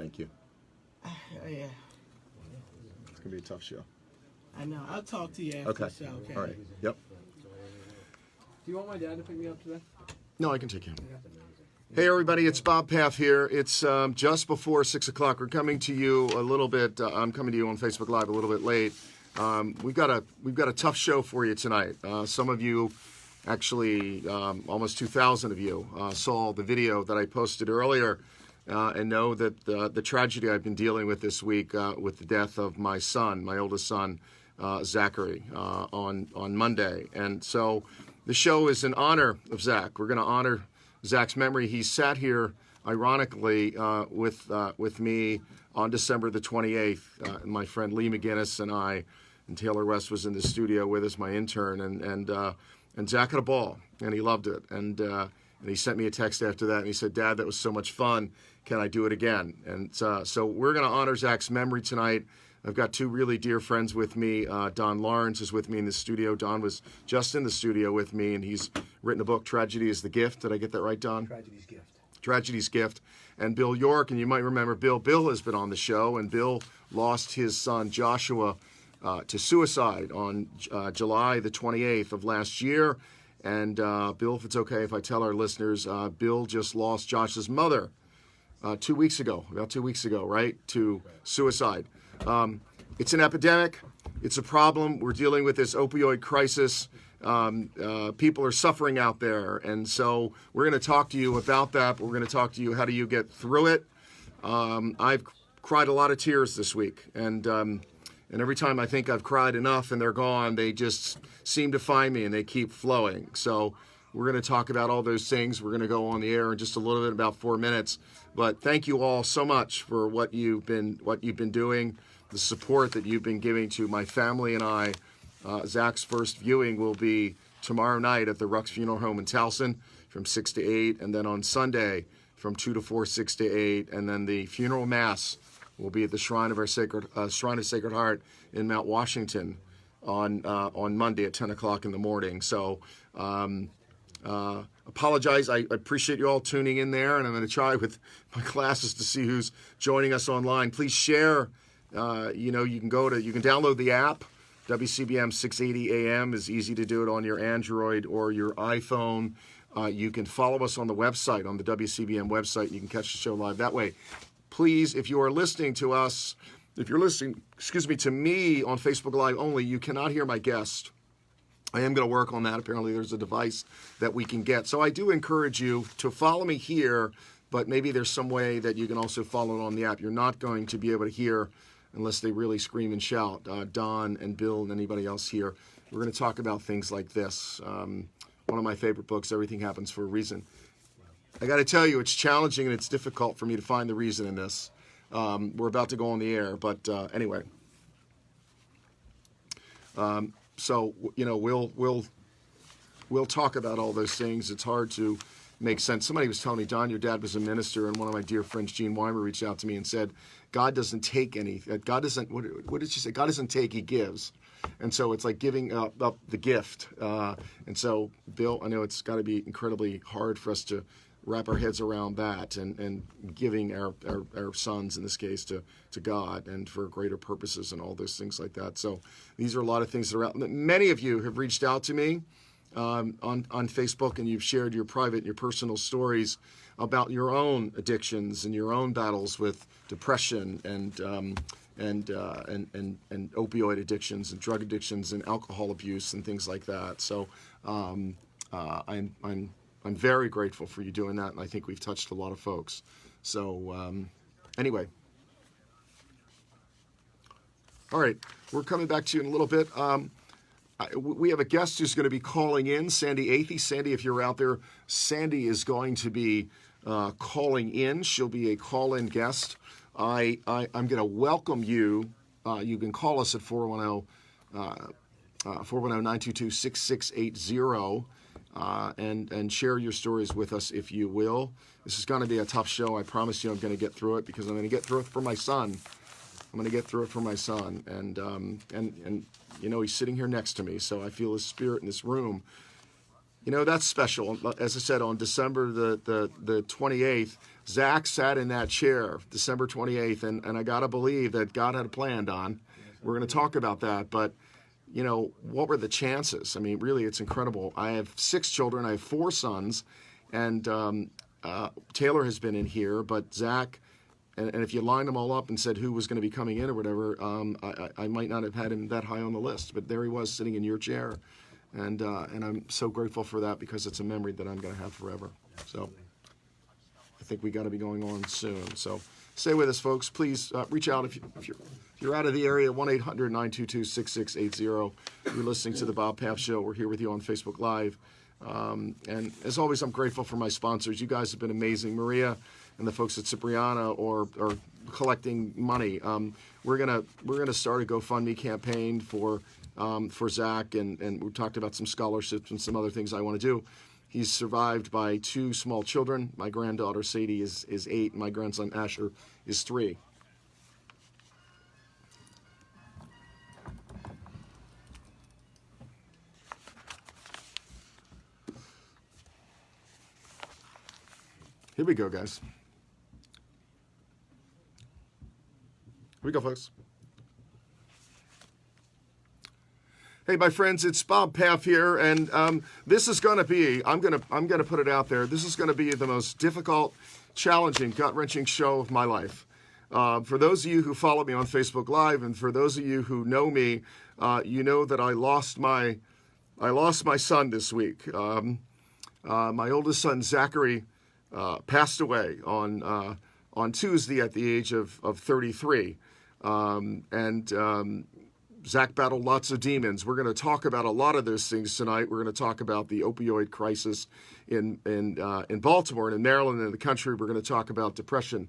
Thank you. Yeah. It's gonna be a tough show. I know. I'll talk to you after the show. Okay. All right. Yep. Do you want my dad to pick me up today? No, I can take him. Hey everybody, it's Bob Paff here. It's just before 6 o'clock. We're coming to you a little bit. I'm coming to you on Facebook Live a little bit late. We've got a tough show for you tonight. Some of you, actually, almost 2,000 of you, saw the video that I posted earlier, and know that the tragedy I've been dealing with this week with the death of my son, my oldest son, Zachary, on Monday. And so the show is in honor of Zach. We're going to honor Zach's memory. He sat here, ironically, with me on December the 28th. My friend Lee McGinnis and I, and Taylor West was in the studio with us, my intern, and Zach had a ball, and he loved it. And he sent me a text after that, and he said, "Dad, that was so much fun. Can I do it again?" And so we're going to honor Zach's memory tonight. I've got two really dear friends with me. Don Lawrence is with me in the studio. Don was just in the studio with me, and he's written a book, Tragedy is the Gift. Did I get that right, Don? Tragedy's Gift. Tragedy's Gift. And Bill York, and you might remember Bill. Bill has been on the show, and Bill lost his son, Joshua, to suicide on July the 28th of last year. And Bill, if it's okay if I tell our listeners, Bill just lost Josh's mother 2 weeks ago, about 2 weeks ago, right, to suicide. It's an epidemic. It's a problem. We're dealing with this opioid crisis. People are suffering out there. And so we're going to talk to you about that. We're going to talk to you, how do you get through it? I've cried a lot of tears this week. And every time I think I've cried enough and they're gone, they just seem to find me and they keep flowing. So we're going to talk about all those things. We're going to go on the air in just a little bit, about 4 minutes. But thank you all so much for what you've been doing, the support that you've been giving to my family and I. Zach's first viewing will be tomorrow night at the Rux Funeral Home in Towson from 6 to 8, and then on Sunday from 2 to 4, 6 to 8, and then the funeral mass will be at the Shrine of Sacred Heart in Mount Washington on Monday at 10 o'clock in the morning. So apologize. I appreciate you all tuning in there, and I'm going to try with my classes to see who's joining us online. Please share. You can download the app. WCBM 680 AM is easy to do it on your Android or your iPhone. You can follow us on the website, on the WCBM website. You can catch the show live that way. Please, if you are listening to us, if you're listening, to me on Facebook Live only, you cannot hear my guest. I am going to work on that. Apparently there's a device that we can get. So I do encourage you to follow me here, but maybe there's some way that you can also follow it on the app. You're not going to be able to hear unless they really scream and shout. Don and Bill and anybody else here. We're going to talk about things like this. One of my favorite books, Everything Happens for a Reason. I got to tell you, it's challenging and it's difficult for me to find the reason in this. We're about to go on the air, but anyway. So we'll talk about all those things. It's hard to make sense. Somebody was telling me, Don, your dad was a minister, and one of my dear friends, Gene Weimer, reached out to me and said, God doesn't take anything. God doesn't. What did she say? God doesn't take; He gives. And so it's like giving up the gift. And so, Bill, I know it's got to be incredibly hard for us to wrap our heads around that and giving our sons, in this case, to God and for greater purposes and all those things like that. So these are a lot of things that are out. Many of you have reached out to me on Facebook, and you've shared your private and your personal stories about your own addictions and your own battles with depression and opioid addictions and drug addictions and alcohol abuse and things like that. So I'm very grateful for you doing that, and I think we've touched a lot of folks. So anyway. All right, we're coming back to you in a little bit. We have a guest who's going to be calling in, Sandy Athey. Sandy, if you're out there, Sandy is going to be calling in. She'll be a call-in guest. I'm going to welcome you. You can call us at 410-922-6680 and share your stories with us if you will. This is going to be a tough show. I promise you I'm going to get through it because I'm going to get through it for my son. And you know, he's sitting here next to me, so I feel his spirit in this room. You know, that's special. As I said, on December the 28th, Zach sat in that chair December 28th, and I got to believe that God had a plan, Don. We're going to talk about that, but you know, what were the chances? I mean, really, it's incredible. I have 6 children. I have 4 sons, and Taylor has been in here, but Zach, and if you lined them all up and said who was going to be coming in or whatever, I might not have had him that high on the list, but there he was sitting in your chair, and I'm so grateful for that because it's a memory that I'm going to have forever. So I think we got to be going on soon. So stay with us, folks. Please reach out if you're out of the area, 1-800-922-6680. You're listening to the Bob Paff Show. We're here with you on Facebook Live. And as always, I'm grateful for my sponsors. You guys have been amazing. Maria and the folks at Cipriana are collecting money. We're gonna start a GoFundMe campaign for Zach, and we talked about some scholarships and some other things I want to do. He's survived by 2 small children. My granddaughter Sadie is 8, and my grandson Asher is 3. Here we go, guys. Here we go, folks. Hey, my friends, it's Bob Paff here, and this is going to be, I'm going to put it out there, this is going to be the most difficult, challenging, gut-wrenching show of my life. For those of you who follow me on Facebook Live, and for those of you who know me, you know that I lost my son this week. My oldest son, Zachary, passed away on Tuesday at the age of 33. Zach battled lots of demons. We're going to talk about a lot of those things tonight. We're going to talk about the opioid crisis in Baltimore and in Maryland and in the country. We're going to talk about depression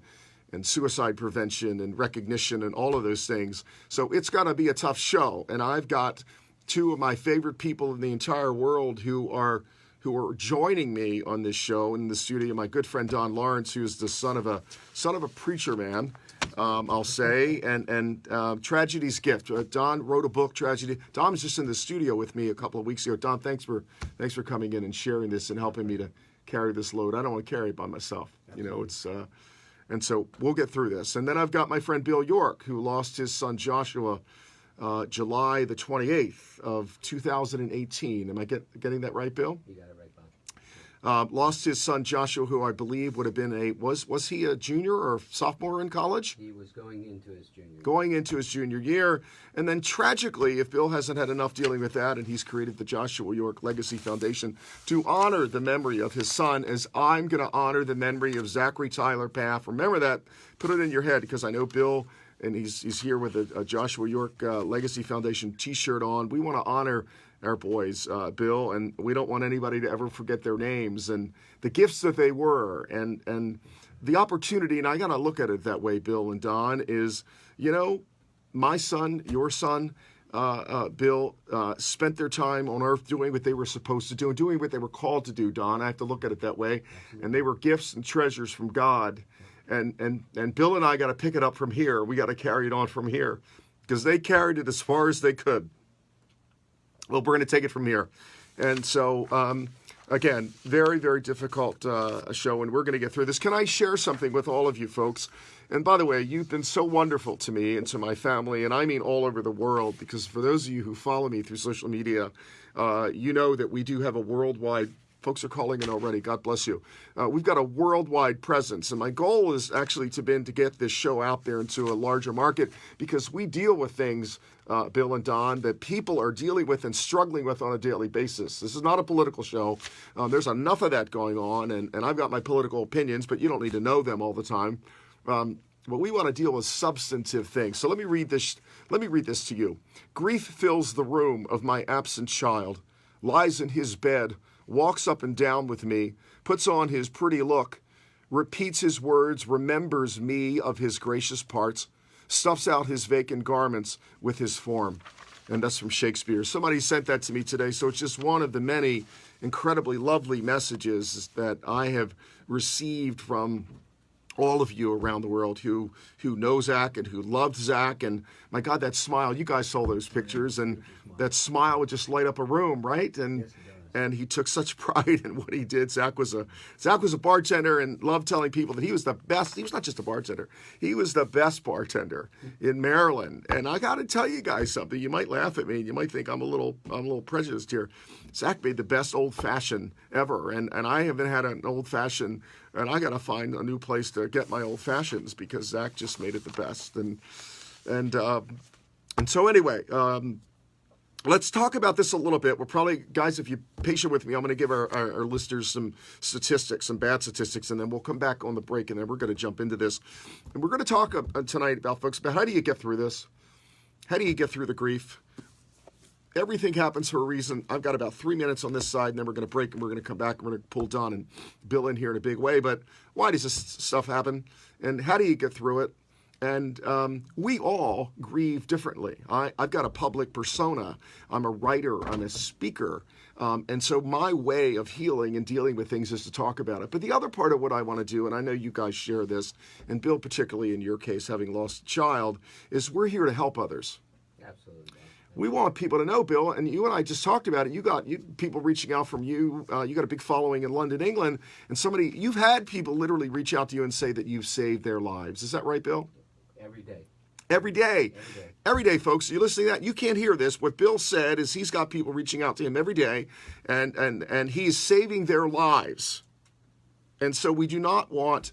and suicide prevention and recognition and all of those things. So it's going to be a tough show. And I've got 2 of my favorite people in the entire world who are joining me on this show in the studio. My good friend Don Lawrence, who is the son of a preacher man, I'll say, and Tragedy's Gift. Don wrote a book, Tragedy. Don was just in the studio with me a couple of weeks ago. Don, thanks for coming in and sharing this and helping me to carry this load. I don't want to carry it by myself. Absolutely. You know, it's and so we'll get through this. And then I've got my friend Bill York, who lost his son Joshua July the 28th of 2018. Am I getting that right, Bill? You got it right, Bob. Lost his son Joshua, who I believe would have been was he a junior or sophomore in college? He was going into his junior year. Going into his junior year. And then tragically, if Bill hasn't had enough dealing with that, and he's created the Joshua York Legacy Foundation to honor the memory of his son, as I'm going to honor the memory of Zachary Tyler Paff. Remember that. Put it in your head, because I know Bill, and he's here with a Joshua York Legacy Foundation T-shirt on. We want to honor our boys, Bill, and we don't want anybody to ever forget their names and the gifts that they were, and the opportunity. And I got to look at it that way, Bill and Don, is, you know, my son, your son, Bill, spent their time on earth doing what they were supposed to do and doing what they were called to do, Don. I have to look at it that way. Absolutely. And they were gifts and treasures from God. And Bill and I got to pick it up from here. We got to carry it on from here, because they carried it as far as they could. Well, we're going to take it from here. And so, again, very, very difficult show, and we're going to get through this. Can I share something with all of you folks? And by the way, you've been so wonderful to me and to my family, and I mean all over the world, because for those of you who follow me through social media, you know that we do have a worldwide. Folks are calling in already. God bless you. We've got a worldwide presence, and my goal is actually to get this show out there into a larger market, because we deal with things, Bill and Don, that people are dealing with and struggling with on a daily basis. This is not a political show. There's enough of that going on, and I've got my political opinions, but you don't need to know them all the time. But we want to deal with substantive things. So let me read this. Let me read this to you. Grief fills the room of my absent child, lies in his bed, walks up and down with me, puts on his pretty look, repeats his words, remembers me of his gracious parts, stuffs out his vacant garments with his form. And that's from Shakespeare. Somebody sent that to me today, so it's just one of the many incredibly lovely messages that I have received from all of you around the world who know Zach and who loved Zach. And my God, that smile, you guys saw those pictures, and that smile would just light up a room, right? And and he took such pride in what he did. Zach was a bartender and loved telling people that he was the best. He was not just a bartender; he was the best bartender in Maryland. And I got to tell you guys something. You might laugh at me, and you might think I'm a little prejudiced here. Zach made the best old fashioned ever, and I haven't had an old fashioned, and I got to find a new place to get my old fashions because Zach just made it the best. And so anyway. Let's talk about this a little bit. We're probably, guys, if you're patient with me, I'm going to give our listeners some statistics, some bad statistics, and then we'll come back on the break, and then we're going to jump into this. And we're going to talk tonight about, folks, about how do you get through this? How do you get through the grief? Everything happens for a reason. I've got about 3 minutes on this side, and then we're going to break, and we're going to come back, and we're going to pull Don and Bill in here in a big way. But why does this stuff happen? And how do you get through it? And we all grieve differently. I've got a public persona. I'm a writer. I'm a speaker. And so my way of healing and dealing with things is to talk about it. But the other part of what I want to do, and I know you guys share this, and Bill particularly in your case, having lost a child, is we're here to help others. Absolutely. We want people to know, Bill, and you and I just talked about it. You got people reaching out from you. You got a big following in London, England, and you've had people literally reach out to you and say that you've saved their lives. Is that right, Bill? Every day. Every day. Every day. Every day, folks. You're listening to that. You can't hear this. What Bill said is he's got people reaching out to him every day, and he's saving their lives. And so we do not want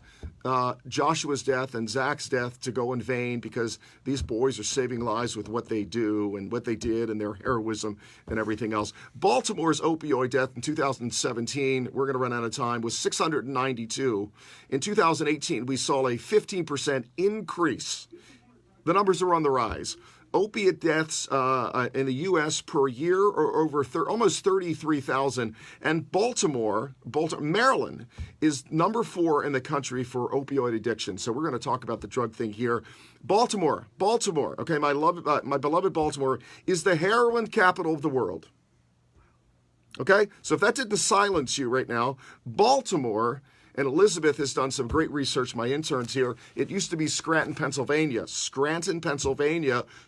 Joshua's death and Zach's death to go in vain because these boys are saving lives with what they do and what they did and their heroism and everything else. Baltimore's opioid death in 2017, we're going to run out of time, was 692. In 2018, we saw a 15% increase. The numbers are on the rise. Opiate deaths in the U.S. per year are over almost 33,000. And Baltimore, Maryland, is number 4 in the country for opioid addiction. So we're going to talk about the drug thing here. Baltimore. Okay, my beloved Baltimore is the heroin capital of the world. Okay, so if that didn't silence you right now, Baltimore. And Elizabeth has done some great research, my interns here. It used to be Scranton, Pennsylvania.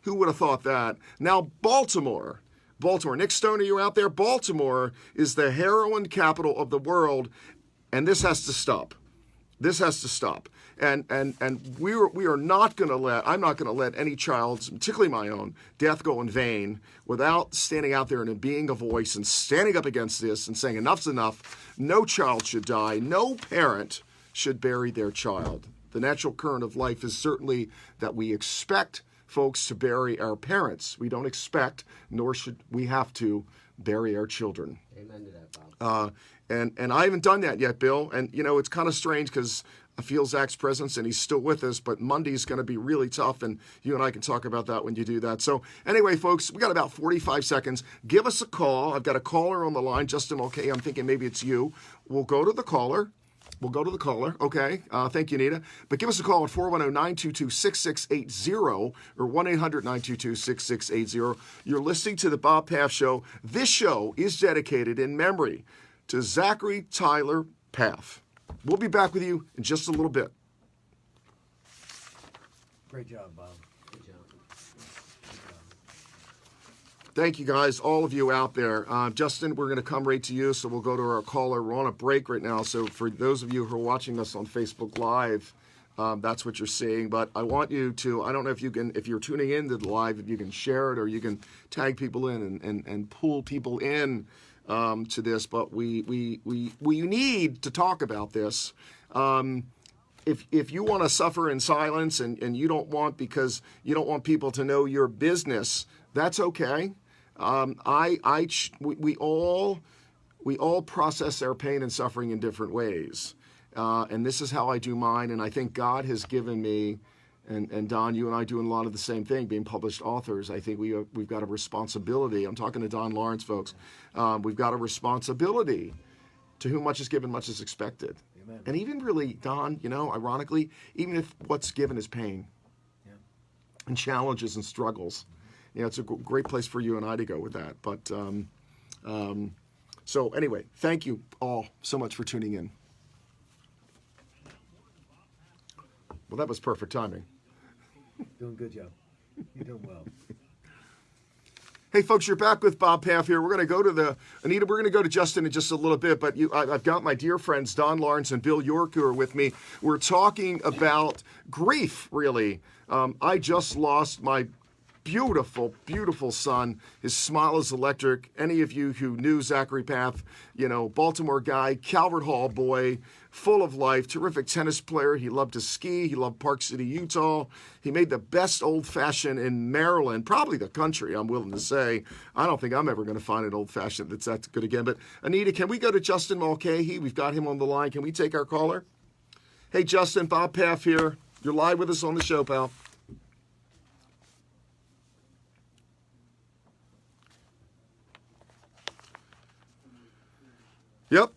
Who would have thought that? Now, Baltimore. Nick Stone, are you out there? Baltimore is the heroin capital of the world, and this has to stop. And we are not going to I'm not going to let any child's, particularly my own, death go in vain without standing out there and being a voice and standing up against this and saying enough's enough. No child should die. No parent should bury their child. The natural current of life is certainly that we expect folks to bury our parents. We don't expect, nor should we have to, bury our children. Amen to that, Bob. And I haven't done that yet, Bill. And, it's kind of strange because I feel Zach's presence and he's still with us, but Monday's going to be really tough, and you and I can talk about that when you do that. So anyway, folks, we got about 45 seconds. Give us a call. I've got a caller on the line. Justin, okay, I'm thinking maybe it's you. We'll go to the caller. Okay. Thank you, Nita. But give us a call at 410-922-6680 or 1-800-922-6680. You're listening to the Bob Paff Show. This show is dedicated in memory to Zachary Tyler Paff. We'll be back with you in just a little bit. Great job, Bob. Good job. Thank you, guys, all of you out there. Justin, we're going to come right to you, so we'll go to our caller. We're on a break right now, so for those of you who are watching us on Facebook Live, that's what you're seeing. But I want you to, I don't know if you're tuning in to the live, if you can share it or you can tag people in and pull people in to this. But we need to talk about this. If you want to suffer in silence and you don't want, because you don't want people to know your business, that's okay. We all process our pain and suffering in different ways, and this is how I do mine. And I think God has given me, and Don, you and I doing a lot of the same thing, being published authors. I think we've got a responsibility. I'm talking to Don Lawrence, folks. We've got a responsibility. To whom much is given, much is expected. Amen. And even really, Don, ironically, even if what's given is pain, and challenges and struggles. It's a great place for you and I to go with that. But so anyway, thank you all so much for tuning in. Well, that was perfect timing. Doing good, Joe. You're doing well. Hey, folks, you're back with Bob Paff here. We're going to go to Anita, we're going to go to Justin in just a little bit, but I've got my dear friends Don Lawrence and Bill York who are with me. We're talking about grief, really. I just lost my beautiful, beautiful son. His smile is electric. Any of you who knew Zachary Paff, Baltimore guy, Calvert Hall boy, full of life, terrific tennis player. He loved to ski. He loved Park City, Utah. He made the best old-fashioned in Maryland, probably the country, I'm willing to say. I don't think I'm ever going to find an old-fashioned that's that good again. But, Anita, can we go to Justin Mulcahy? We've got him on the line. Can we take our caller? Hey, Justin, Bob Paff here. You're live with us on the show, pal. Yep.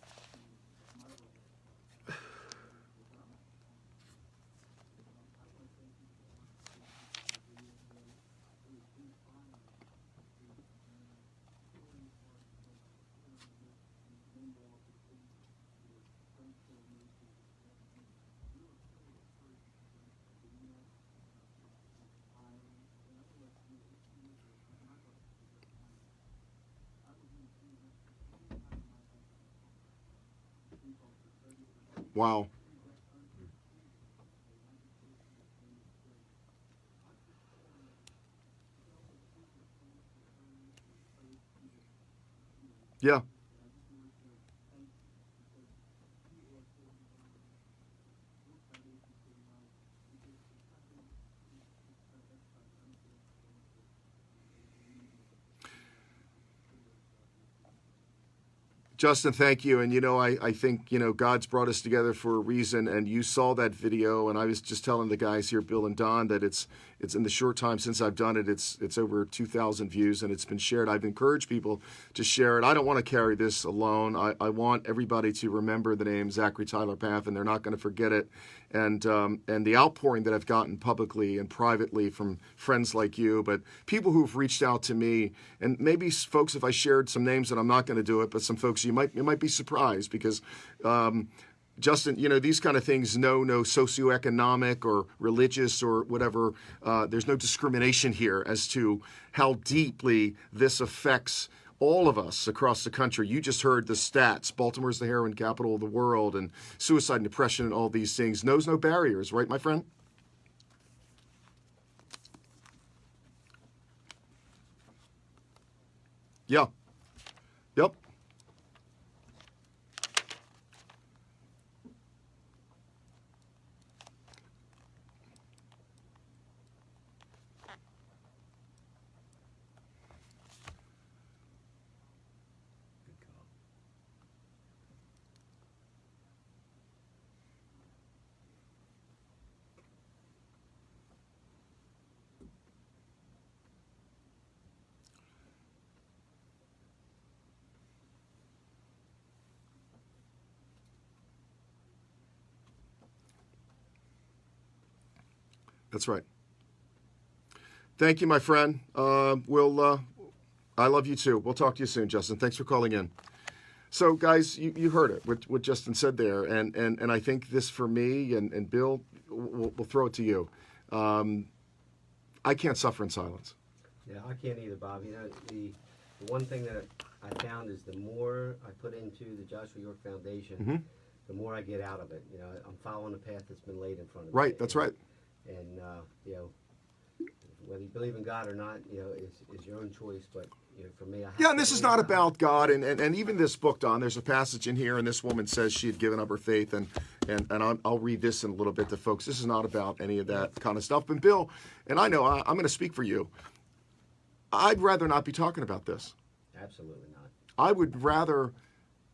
Wow. Yeah. Justin, thank you. And, I think, God's brought us together for a reason. And you saw that video. And I was just telling the guys here, Bill and Don, that it's in the short time since I've done it, it's over 2,000 views and it's been shared. I've encouraged people to share it. I don't want to carry this alone. I want everybody to remember the name Zachary Tyler Paff, and they're not going to forget it. And the outpouring that I've gotten publicly and privately from friends like you, but people who've reached out to me, and maybe folks, if I shared some names, that I'm not going to do it, but some folks you might be surprised because, Justin, these kind of things know no socioeconomic or religious or whatever. There's no discrimination here as to how deeply this affects all of us across the country. You just heard the stats. Baltimore's the heroin capital of the world, and suicide and depression and all these things knows no barriers, right, my friend? Yeah. Yep. That's right. Thank you, my friend. I love you too. We'll talk to you soon, Justin. Thanks for calling in. So, guys, you heard it, what Justin said there. And I think this for me and Bill, we'll throw it to you. I can't suffer in silence. Yeah, I can't either, Bob. The one thing that I found is the more I put into the Joshua York Foundation, the more I get out of it. I'm following the path that's been laid in front of me. Right, that's right. And, whether you believe in God or not, is your own choice. But, for me, I have and this is not about God. And even this book, Don, there's a passage in here, and this woman says she had given up her faith. And I'll read this in a little bit to folks. This is not about any of that kind of stuff. But, Bill, and I know I'm going to speak for you. I'd rather not be talking about this. Absolutely not. I would rather...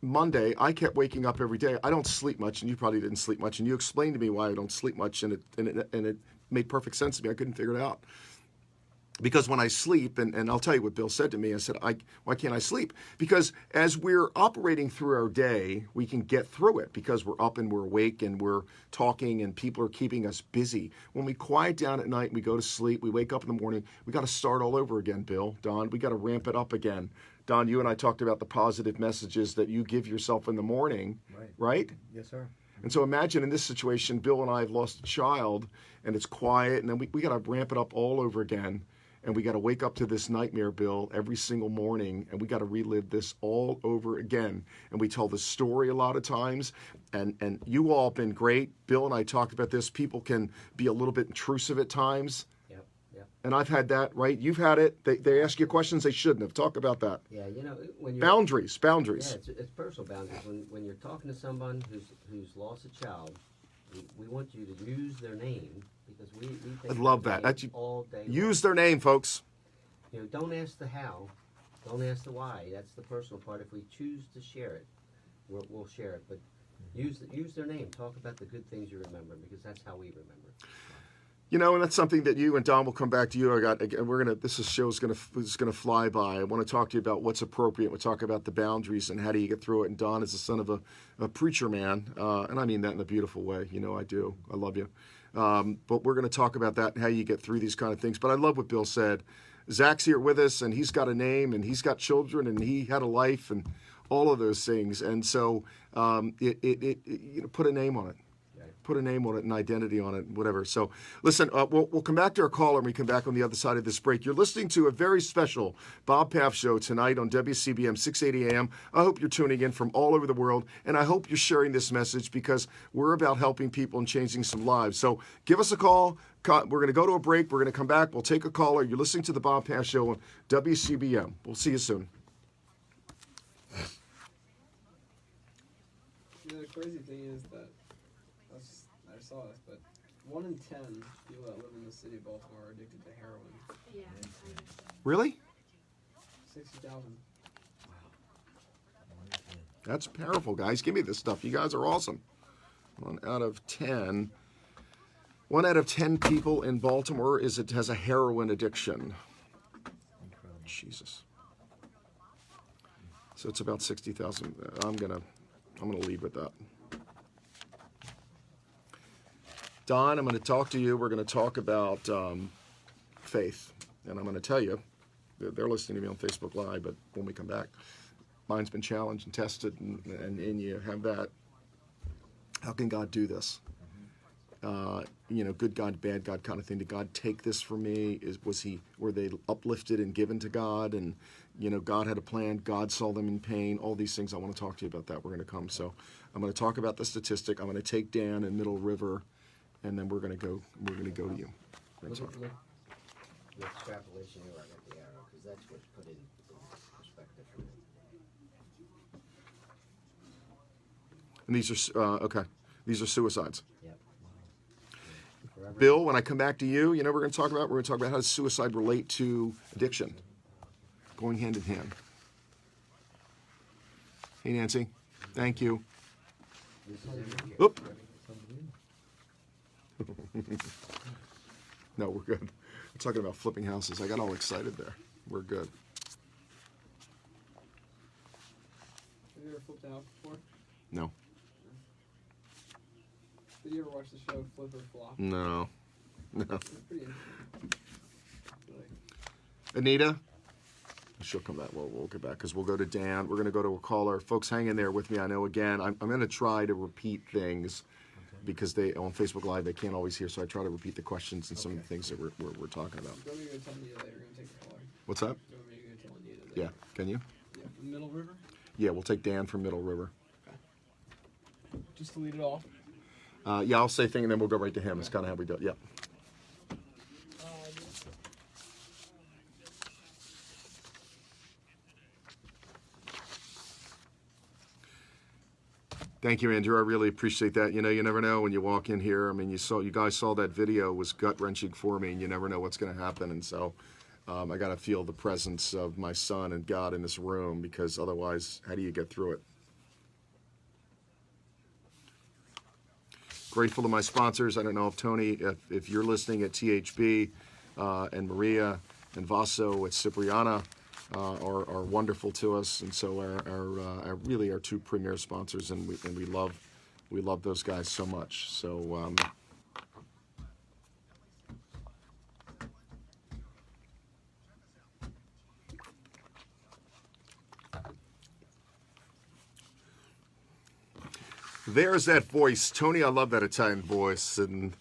Monday, I kept waking up every day. I don't sleep much, and you probably didn't sleep much. And you explained to me why I don't sleep much, and it made perfect sense to me. I couldn't figure it out. Because when I sleep, and I'll tell you what Bill said to me, I said, why can't I sleep? Because as we're operating through our day, we can get through it because we're up and we're awake and we're talking and people are keeping us busy. When we quiet down at night and we go to sleep, we wake up in the morning, we got to start all over again, Bill, Don. We got to ramp it up again. Don, you and I talked about the positive messages that you give yourself in the morning, right? Yes, sir. And so imagine in this situation, Bill and I have lost a child, and it's quiet, and then we got to ramp it up all over again. and we got to wake up to this nightmare, Bill, every single morning, and we got to relive this all over again. And we tell the story a lot of times, and you all have been great. Bill and I talked about this. People can be a little bit intrusive at times. Yep, yep. And I've had that, right? You've had it. They ask you questions they shouldn't have. Talk about that. Yeah, you know, when you're... Boundaries. Yeah, it's personal boundaries. When you're talking to someone who's lost a child, we want you to use their name, because we think I love that. That's all day long. Use their name, folks. You know, don't ask the how, don't ask the why. That's the personal part. If we choose to share it, we'll share it. But use their name. Talk about the good things you remember, because that's how we remember. You know, and that's something that you and Don will come back to you. This show's gonna fly by. I want to talk to you about what's appropriate. We'll talk about the boundaries and how do you get through it. And Don is the son of a preacher man, and I mean that in a beautiful way. You know, I do. I love you. But we're going to talk about that and how you get through these kind of things. But I love what Bill said. Zach's here with us, and he's got a name, and he's got children, and he had a life, and all of those things. And so, put a name on it. Put a name on it, an identity on it, whatever. So, listen, we'll come back to our caller when we come back on the other side of this break. You're listening to a very special Bob Paff show tonight on WCBM 680 AM. I hope you're tuning in from all over the world, and I hope you're sharing this message, because we're about helping people and changing some lives. So give us a call. We're going to go to a break. We're going to come back. We'll take a caller. You're listening to the Bob Paff show on WCBM. We'll see you soon. You know, the crazy thing is that I saw this, but 1 in 10 people that live in the city of Baltimore are addicted to heroin. Yeah. Really? 60,000. That's powerful, guys. Give me this stuff. You guys are awesome. 1 out of 10. 1 out of 10 people in Baltimore has a heroin addiction. Jesus. So it's about 60,000. I'm gonna lead with that. Don, I'm going to talk to you. We're going to talk about faith, and I'm going to tell you, they're listening to me on Facebook Live, but when we come back, mine's been challenged and tested, and you have that. How can God do this? Good God, bad God kind of thing. Did God take this from me? Were they uplifted and given to God? And, God had a plan. God saw them in pain. All these things. I want to talk to you about that. We're going to come. So I'm going to talk about the statistic. I'm going to take Dan in Middle River, and then we're going to go to you. The extrapolation here, I got the arrow, because that's what put in perspective for me. And these are, okay. These are suicides. Yep. Bill, when I come back to you, we're going to talk about how does suicide relate to addiction, going hand in hand. Hey, Nancy. Thank you. Oop. No, we're good. We're talking about flipping houses. I got all excited there. We're good. Have you ever flipped a house before? No. Did you ever watch the show Flip or Flop? No. It's pretty interesting. Really. Anita? She'll come back. We'll get back because we'll go to Dan. We're going to go to a caller. Folks, hang in there with me. I know, again, I'm going to try to repeat things because on Facebook Live they can't always hear, so I try to repeat the questions and some of the things that we're talking about. Do you want me to go tell Anita that you're going to take the caller? What's that? Do you want me to go tell Anita that? Yeah. Can you? Yeah, from Middle River? Yeah, we'll take Dan from Middle River. Just to lead it off. Yeah, I'll say thing and then we'll go right to him. It's kind of how we do it. Yeah. Thank you, Andrew. I really appreciate that. You never know when you walk in here. I mean, you guys saw that video. It was gut-wrenching for me, and you never know what's going to happen. And so I got to feel the presence of my son and God in this room, because otherwise, how do you get through it? Grateful to my sponsors. I don't know if Tony, if you're listening at THB, and Maria and Vaso at Cipriana are wonderful to us, and so are really our two premier sponsors, and we love those guys so much. So. There's that voice. Tony, I love that Italian voice. And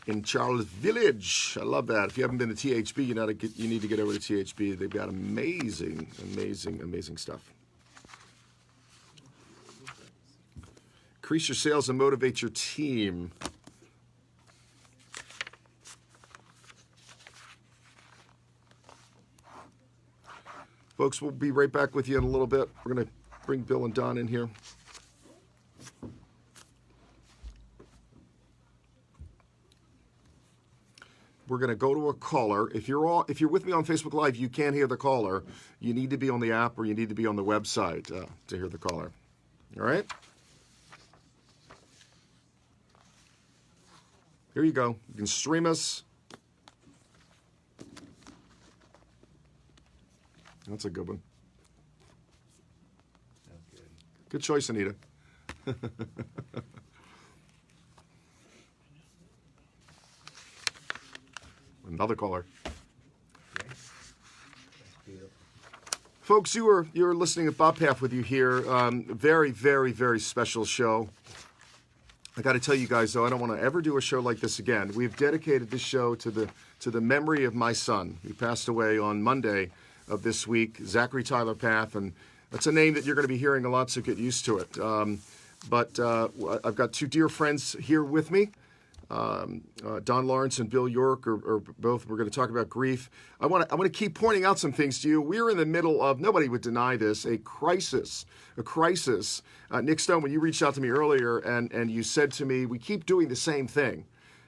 in Charles Village. I love that. If you haven't been to THB, you need to get over to THB. They've got amazing, amazing, amazing stuff. Increase your sales and motivate your team. Folks, we'll be right back with you in a little bit. We're going to bring Bill and Don in here. We're going to go to a caller. If you're with me on Facebook Live, you can't hear the caller. You need to be on the app or you need to be on the website to hear the caller. All right? Here you go. You can stream us. That's a good one. Good choice, Anita. Another caller. Folks, you're listening to Bob Paff with you here. Very, very, very special show. I got to tell you guys, though, I don't want to ever do a show like this again. We've dedicated this show to the memory of my son. He passed away on Monday of this week, Zachary Tyler Paff, and that's a name that you're going to be hearing a lot, so get used to it. But I've got two dear friends here with me. Don Lawrence and Bill York are both. We're going to talk about grief. I want to keep pointing out some things to you. We're in the middle of, nobody would deny this, a crisis. Nick Stone, when you reached out to me earlier and you said to me, we keep doing the same thing.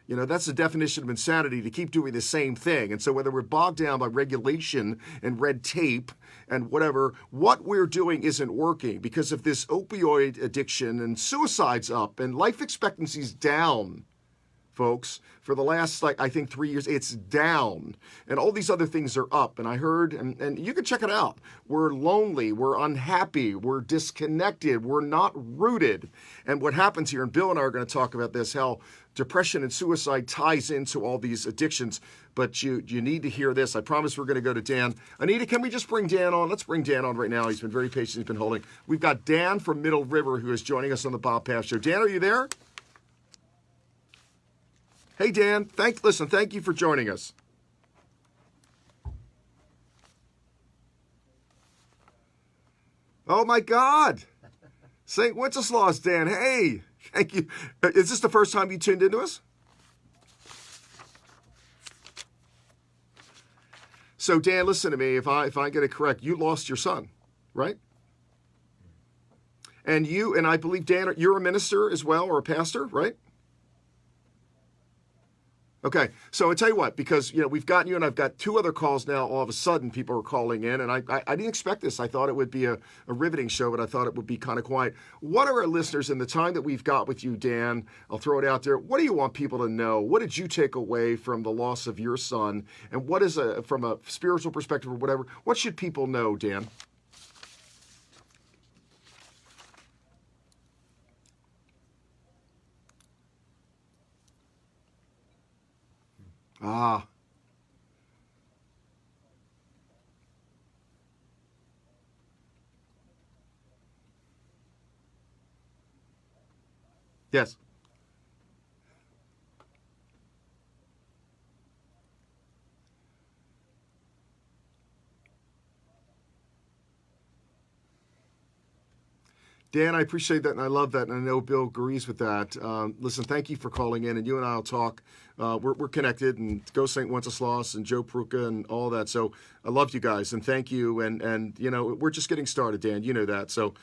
You know, that's the definition of insanity, to keep doing the same thing. And so whether we're bogged down by regulation and red tape and whatever, what we're doing isn't working because of this opioid addiction, and suicide's up and life expectancy's down. Folks, for the last, I think 3 years, it's down. And all these other things are up. And I heard, and you can check it out. We're lonely. We're unhappy. We're disconnected. We're not rooted. And what happens here, and Bill and I are going to talk about this, how depression and suicide ties into all these addictions. But you need to hear this. I promise we're going to go to Dan. Anita, can we just bring Dan on? Let's bring Dan on right now. He's been very patient. He's been holding. We've got Dan from Middle River who is joining us on the Bob Paff Show. Dan, are you there? Hey, Dan, thank you for joining us. Oh, my God. St. Wenceslaus, Dan. Hey, thank you. Is this the first time you tuned into us? So, Dan, listen to me. If I get it correct, you lost your son, right? And I believe, Dan, you're a minister as well, or a pastor, right? Okay, so I'll tell you what, because we've gotten you, and I've got two other calls now. All of a sudden, people are calling in, and I didn't expect this. I thought it would be a riveting show, but I thought it would be kind of quiet. What are our listeners in the time that we've got with you, Dan? I'll throw it out there. What do you want people to know? What did you take away from the loss of your son? And what is from a spiritual perspective or whatever, what should people know, Dan? Ah. Yes. Dan, I appreciate that, and I love that, and I know Bill agrees with that. Listen, thank you for calling in, and you and I will talk. We're connected, and go St. Wenceslaus and Joe Pruka and all that. So I love you guys, and thank you. And we're just getting started, Dan. You know that. So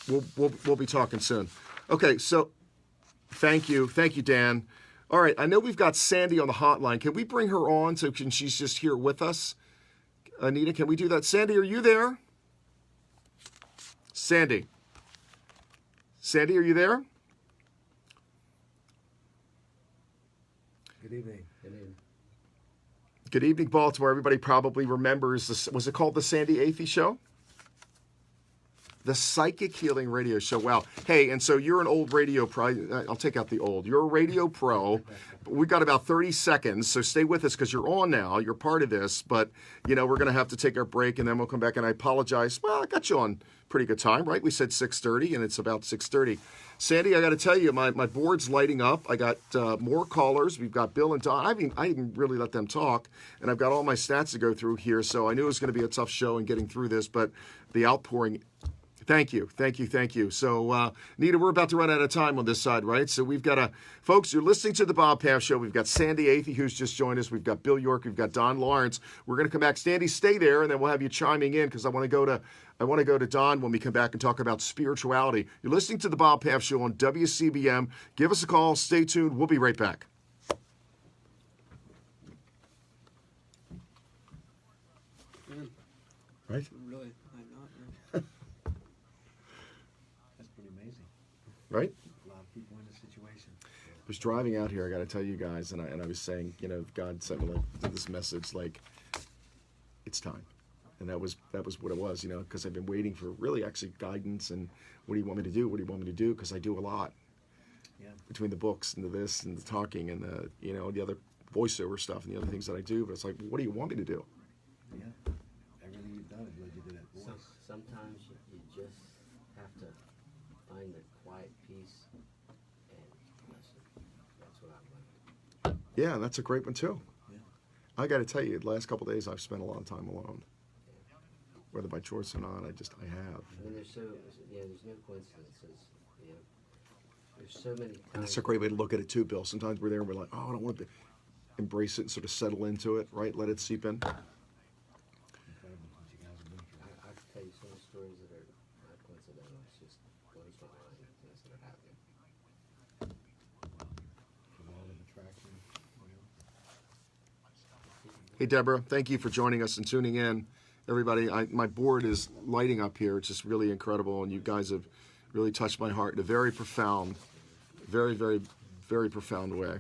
we'll be talking soon. Okay, so thank you, Dan. All right, I know we've got Sandy on the hotline. Can we bring her on so she's just here with us? Anita, can we do that? Sandy, are you there? Sandy, are you there? Good evening. Good evening, Baltimore. Everybody probably remembers this. Was it called the Sandy Athey Show? The Psychic Healing Radio Show. Wow. Hey, and so you're an old radio pro. I'll take out the old. You're a radio pro. We've got about 30 seconds, so stay with us because you're on now. You're part of this, but, we're going to have to take our break, and then we'll come back, and I apologize. Well, I got you on pretty good time, right? We said 6:30, and it's about 6:30. Sandy, I got to tell you, my board's lighting up. I got more callers. We've got Bill and Don. I didn't really let them talk, and I've got all my stats to go through here, so I knew it was going to be a tough show in getting through this, but the outpouring... Thank you. So, Nita, we're about to run out of time on this side, right? So we've got folks, you're listening to the Bob Paff Show. We've got Sandy Athey, who's just joined us. We've got Bill York. We've got Don Lawrence. We're going to come back. Sandy, stay there, and then we'll have you chiming in because I want to go to Don when we come back and talk about spirituality. You're listening to the Bob Paff Show on WCBM. Give us a call. Stay tuned. We'll be right back. Right? Really, I'm not. That's pretty amazing. Right? A lot of people in this situation. I was driving out here, I got to tell you guys, and I was saying, God sent me this message, it's time. And that was what it was, because I've been waiting for really actually guidance and what do you want me to do? What do you want me to do? Because I do a lot. Yeah. Between the books and the this and the talking and the other voiceover stuff and the other things that I do. But it's like, what do you want me to do? Yeah. Everything you've done has led you to that voice. Sometimes you just have to find the quiet peace and listen. That's what I've learned. Yeah, that's a great one too. Yeah. I got to tell you, the last couple of days I've spent a lot of time alone. Whether by choice or not, I have. I mean, there's no coincidences. There's so many times. And that's a great way to look at it too, Bill. Sometimes we're there and we're like, oh, I don't want to embrace it and sort of settle into it, right? Let it seep in. Incredible what you guys have been through. I can tell you some stories that are not coincidental. It's just blows my mind, things that are happening. The law of attraction. Hey, Deborah, thank you for joining us and tuning in. Everybody, my board is lighting up here. It's just really incredible, and you guys have really touched my heart in a very profound, very, very, very profound way.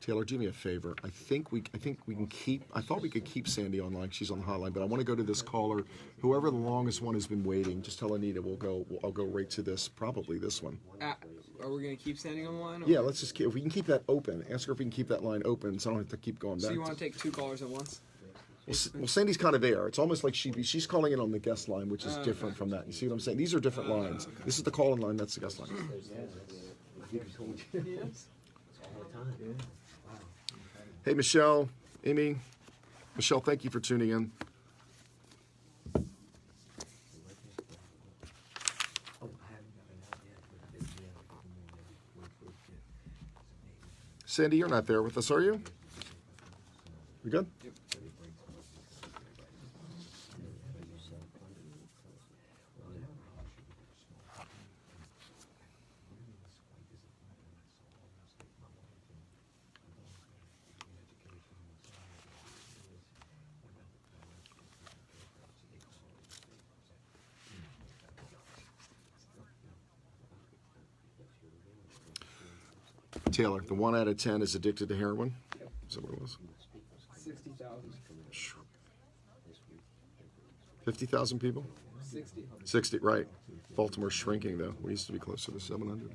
Taylor, do me a favor. I think we can keep. I thought we could keep Sandy online. She's on the hotline, but I want to go to this caller. Whoever the longest one has been waiting, just tell Anita I'll go right to this. Probably this one. Are we gonna keep standing on the line? Or? Yeah, let's just keep. If we can keep that open, ask her if we can keep that line open, so I don't have to keep going back. So you want to take two callers at once? Well, Sandy's kind of there. It's almost like she's calling in on the guest line, which is different from that. You see what I'm saying? These are different lines. Okay. This is the call-in line. That's the guest line. Yes. All the time. Yeah. Wow. Hey, Michelle, Amy, Michelle, thank you for tuning in. Oh, I haven't gotten out yet, but it's Sandy, you're not there with us, are you? We good? Taylor, the 1 out of 10 is addicted to heroin? Yep. Is that what it was? 60,000. 50,000 people? 60. 60, right. Baltimore's shrinking, though. We used to be closer to 700. I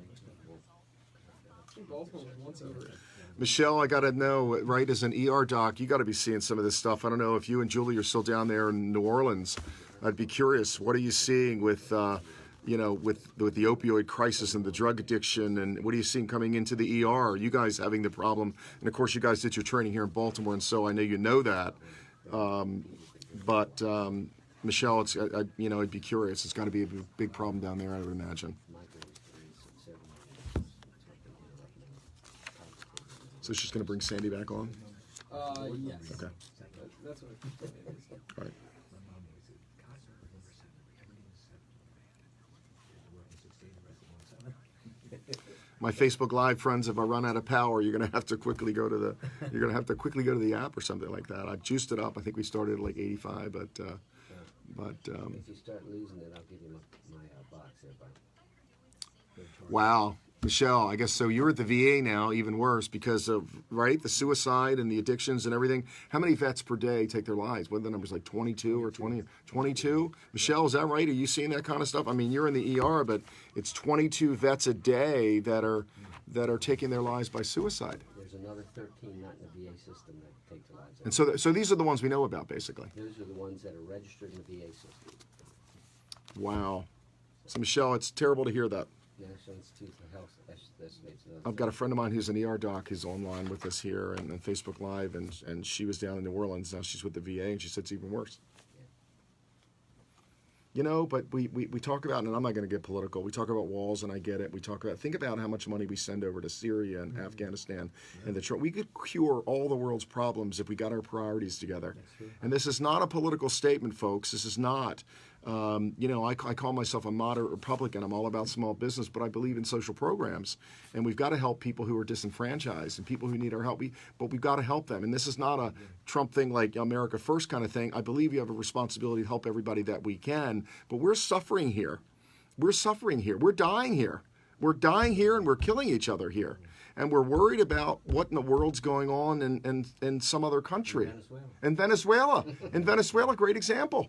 think Baltimore was once over it. Michelle, I got to know, right, as an ER doc, you got to be seeing some of this stuff. I don't know if you and Julie are still down there in New Orleans. I'd be curious, what are you seeing with, with the opioid crisis and the drug addiction, and what are you seeing coming into the ER? Are you guys having the problem? And of course, you guys did your training here in Baltimore, and so I know you know that. But Michelle, I'd be curious. It's got to be a big problem down there, I would imagine. So she's going to bring Sandy back on? Yes. Okay. That's what it is. All right. My Facebook Live friends, if I run out of power, you're gonna have to quickly go to the app or something like that. I've juiced it up. I think we started at like 85, but If you start losing it, I'll give you my box there, bud. wow. Michelle, I guess so. You're at the VA now, even worse because of, right, the suicide and the addictions and everything. How many vets per day take their lives? What are the numbers, like 22 or 20? 22? Michelle, is that right? Are you seeing that kind of stuff? I mean, you're in the ER, but it's 22 vets a day that are taking their lives by suicide. There's another 13 not in the VA system that take their lives. And so these are the ones we know about, basically. Those are the ones that are registered in the VA system. Wow. So, Michelle, it's terrible to hear that. National Institute for Health estimates another. I've got a friend of mine who's an ER doc who's online with us here and on Facebook Live, and she was down in New Orleans. Now she's with the VA, and she said it's even worse. You know, but we talk about, and I'm not going to get political, we talk about walls, and I get it. We talk about, think about how much money we send over to Syria and Afghanistan. And we could cure all the world's problems if we got our priorities together. And this is not a political statement, folks. This is not. You know, I call myself a moderate Republican. I'm all about small business, but I believe in social programs. And we've got to help people who are disenfranchised and people who need our help. But we've got to help them. And this is not a Trump thing like America First kind of thing. I believe you have a responsibility to help everybody that we can. But we're suffering here. We're suffering here. We're dying here. We're dying here and we're killing each other here. And we're worried about what in the world's going on in some other country. In Venezuela. In Venezuela, great example.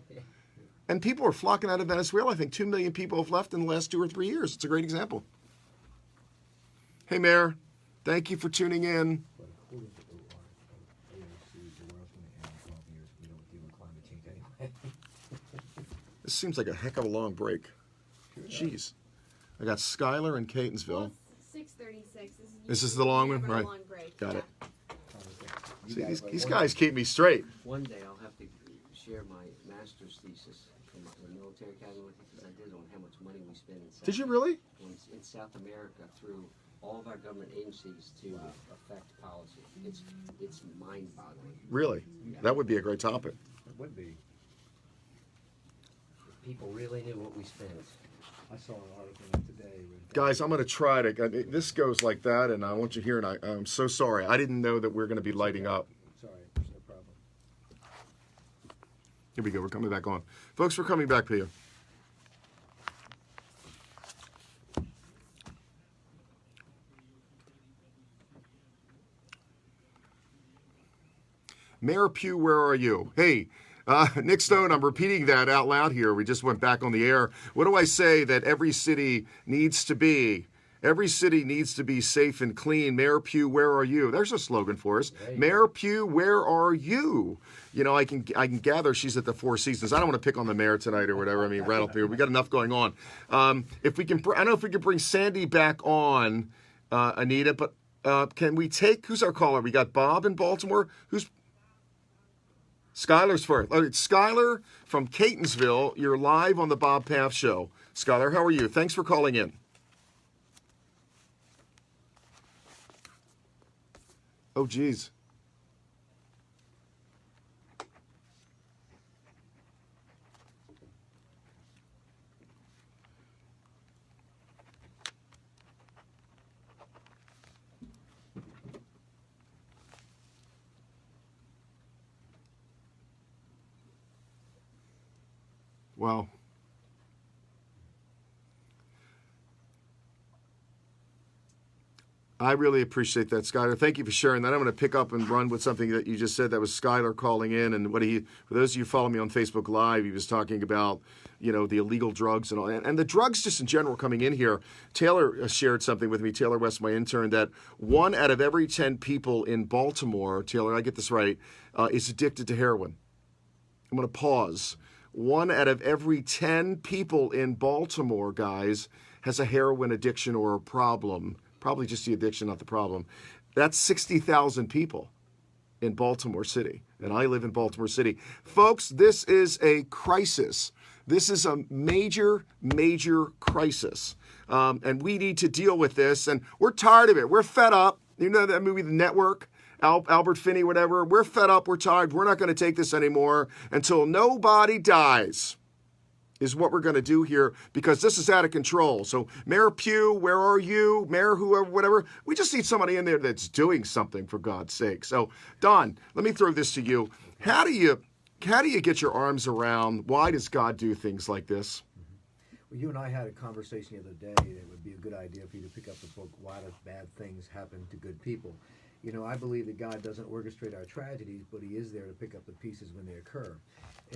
And people are flocking out of Venezuela. I think 2 million people have left in the last 2 or 3 years. It's a great example. Hey, Mayor, thank you for tuning in. But according to AOC, the world's going to end in 12 years if we don't deal with climate change anyway. This seems like a heck of a long break. Jeez. I got Skylar in Catonsville. Well, 6:36. This is the long one? never a Right. long break. Got it. You See, guys these like- guys keep me straight. One day I'll have to share my master's thesis from the military academy with you because I did on how much money we spend in Did you really? in South America through all of our government agencies to affect policy. It's mind-boggling. Really? That would be a great topic. It would be. If people really knew what we spent. I saw an article in today. With Guys, I'm going to try to. This goes like that, and I want you here, and I'm so sorry. I didn't know that we're going to be lighting up. Sorry, there's no problem. Here we go. We're coming back on. Folks, we're coming back here. Mayor Pugh, where are you? Hey, Nick Stone, I'm repeating that out loud here. We just went back on the air. What do I say that every city needs to be? Every city needs to be safe and clean. Mayor Pugh, where are you? There's a slogan for us. Mayor Pugh, where are you? You know, I can gather she's at the Four Seasons. I don't want to pick on the mayor tonight or whatever. I mean, rattle through. We got enough going on. If we can, I don't know if we can bring Sandy back on, Anita. But can we take? Who's our caller? We got Bob in Baltimore. Who's? Skylar's first. All right, Skylar from Catonsville. You're live on the Bob Paff Show. Skylar, how are you? Thanks for calling in. Oh, geez. Wow. I really appreciate that, Skylar. Thank you for sharing that. I'm going to pick up and run with something that you just said. That was Skylar calling in, and for those of you who follow me on Facebook Live, he was talking about, you know, the illegal drugs and all, and the drugs just in general coming in here. Taylor shared something with me, Taylor West, my intern, that 1 out of every 10 people in Baltimore, Taylor, I get this right, is addicted to heroin. I'm going to pause. 1 out of every 10 people in Baltimore, guys, has a heroin addiction or a problem. Probably just the addiction, not the problem. That's 60,000 people in Baltimore City, and I live in Baltimore City. Folks, this is a crisis. This is a major, major crisis, and we need to deal with this, and we're tired of it. We're fed up. You know that movie, The Network? Albert Finney, whatever. We're fed up. We're tired. We're not going to take this anymore until nobody dies. Is what we're going to do here, because this is out of control. So, Mayor Pugh, where are you? Mayor whoever, whatever. We just need somebody in there that's doing something, for God's sake. So, Don, let me throw this to you. How do you get your arms around, why does God do things like this? You and I had a conversation the other day that it would be a good idea for you to pick up the book, Why Do Bad Things Happen to Good People? You know, I believe that God doesn't orchestrate our tragedies, but He is there to pick up the pieces when they occur.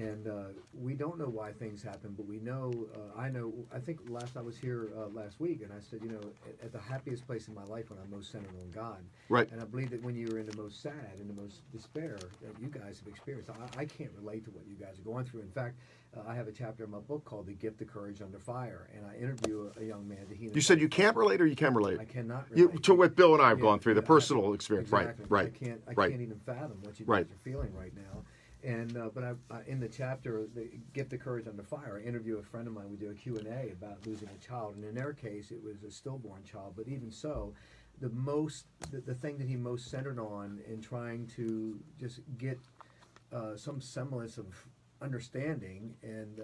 And we don't know why things happen, but we know, I think last I was here last week, and I said, you know, at the happiest place in my life when I'm most centered on God. Right. And I believe that when you're in the most sad and the most despair that you guys have experienced, I can't relate to what you guys are going through. In fact, I have a chapter in my book called The Gift of Courage Under Fire, and I interview a young man that he... You said you can't relate or you can relate? I cannot You, relate. to what Bill and I have Yeah, gone through, the yeah, personal experience. Exactly. Right, I right. can't even fathom what you guys Right. are feeling right now. And but I in the chapter, The Gift of Courage Under Fire, I interview a friend of mine. We do a Q&A about losing a child, and in their case, it was a stillborn child. But even so, the thing that he most centered on in trying to just get some semblance of understanding, and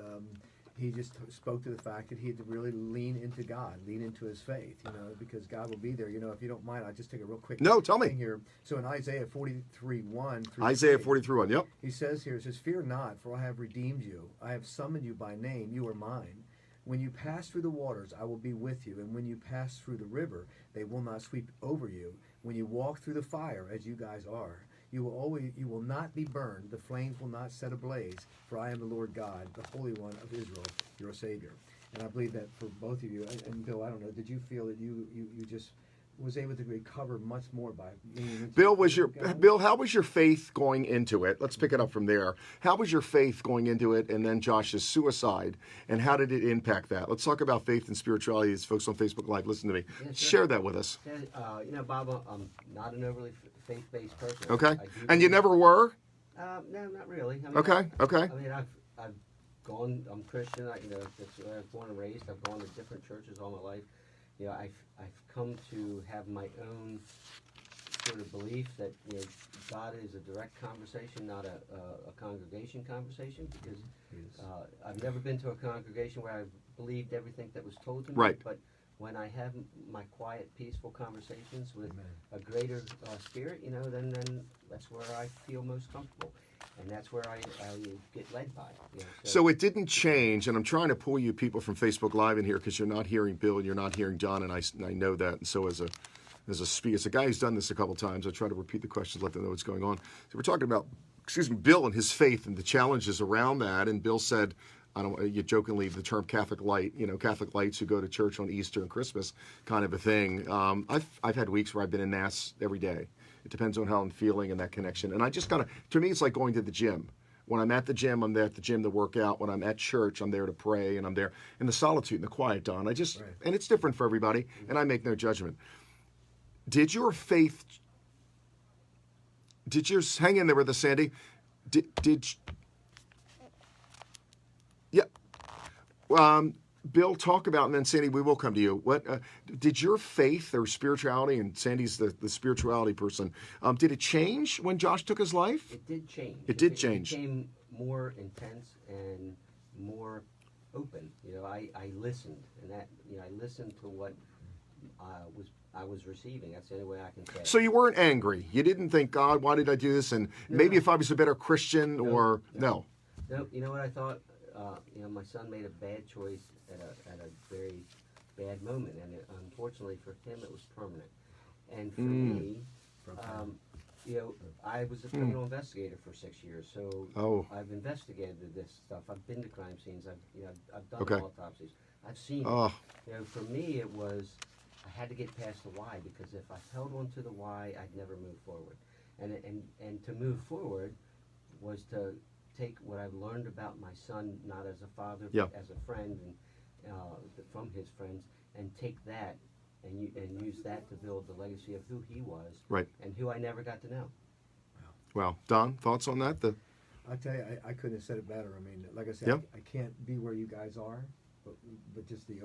he just spoke to the fact that he had to really lean into God, lean into his faith, you know, because God will be there. You know, if you don't mind, I'll just take a real quick No, tell me. thing here. So in Isaiah 43:1 through Isaiah 3, 43:1. Yep. he says here, it says, "Fear not, for I have redeemed you. I have summoned you by name. You are mine. When you pass through the waters, I will be with you. And when you pass through the river, they will not sweep over you. When you walk through the fire, as you guys are, you will not be burned. The flames will not set ablaze. For I am the Lord God, the Holy One of Israel, your Savior." And I believe that for both of you, and Bill, I don't know, did you feel that you just was able to recover much more by leaning into Bill, God? Bill, how was your faith going into it? Let's pick it up from there. How was your faith going into it, and then Josh's suicide, and how did it impact that? Let's talk about faith and spirituality. As folks on Facebook Live, listen to me. Yeah, sure. Share that with us. You know, Bob, I'm not an overly faith-based person. Okay. I do And you believe- never were? No, not really. I mean, Okay. Okay. I mean, I've gone. I'm Christian. You know, that's where I was born and raised. I've gone to different churches all my life. You know, I've come to have my own sort of belief that, you know, God is a direct conversation, not a congregation conversation. Because I've never been to a congregation where I've believed everything that was told to me. Right. But when I have my quiet, peaceful conversations with Amen. a greater spirit, you know, then that's where I feel most comfortable, and that's where I get led by. You know, So it didn't change, and I'm trying to pull you people from Facebook Live in here because you're not hearing Bill and you're not hearing John, and I know that. And so as a guy who's done this a couple times, I try to repeat the questions, let them know what's going on. So we're talking about, Bill and his faith and the challenges around that. And Bill said, you jokingly the term Catholic light, you know, Catholic lights who go to church on Easter and Christmas, kind of a thing. I've had weeks where I've been in Mass every day. It depends on how I'm feeling and that connection. And I just to me, it's like going to the gym. When I'm at the gym, I'm there at the gym to work out. When I'm at church, I'm there to pray, and I'm there in the solitude and the quiet, Don. And it's different for everybody, and I make no judgment. Did your faith, hang in there with us, Sandy? Bill, talk about, and then Sandy, we will come to you. What did your faith or spirituality, and Sandy's the spirituality person, did it change when Josh took his life? It did change. It did change. It became more intense and more open. You know, I listened, and that, you know, I listened to what I was receiving. That's the only way I can say it. So you weren't angry. You didn't think, God, why did I do this? And maybe if I was a better Christian, or no. No, you know what I thought? You know, my son made a bad choice at a very bad moment, and unfortunately for him, it was permanent. And for me, you know, I was a criminal investigator for 6 years, so I've investigated this stuff. I've been to crime scenes. I've done autopsies. I've seen it. You know, for me, it was I had to get past the why, because if I held on to the why, I'd never move forward. And to move forward was to take what I've learned about my son, not as a father, but as a friend, and from his friends, and take that and use that to build the legacy of who he was, and who I never got to know. Wow. Don, thoughts on that? I'll tell you, I couldn't have said it better. I mean, like I said, I can't be where you guys are, but just the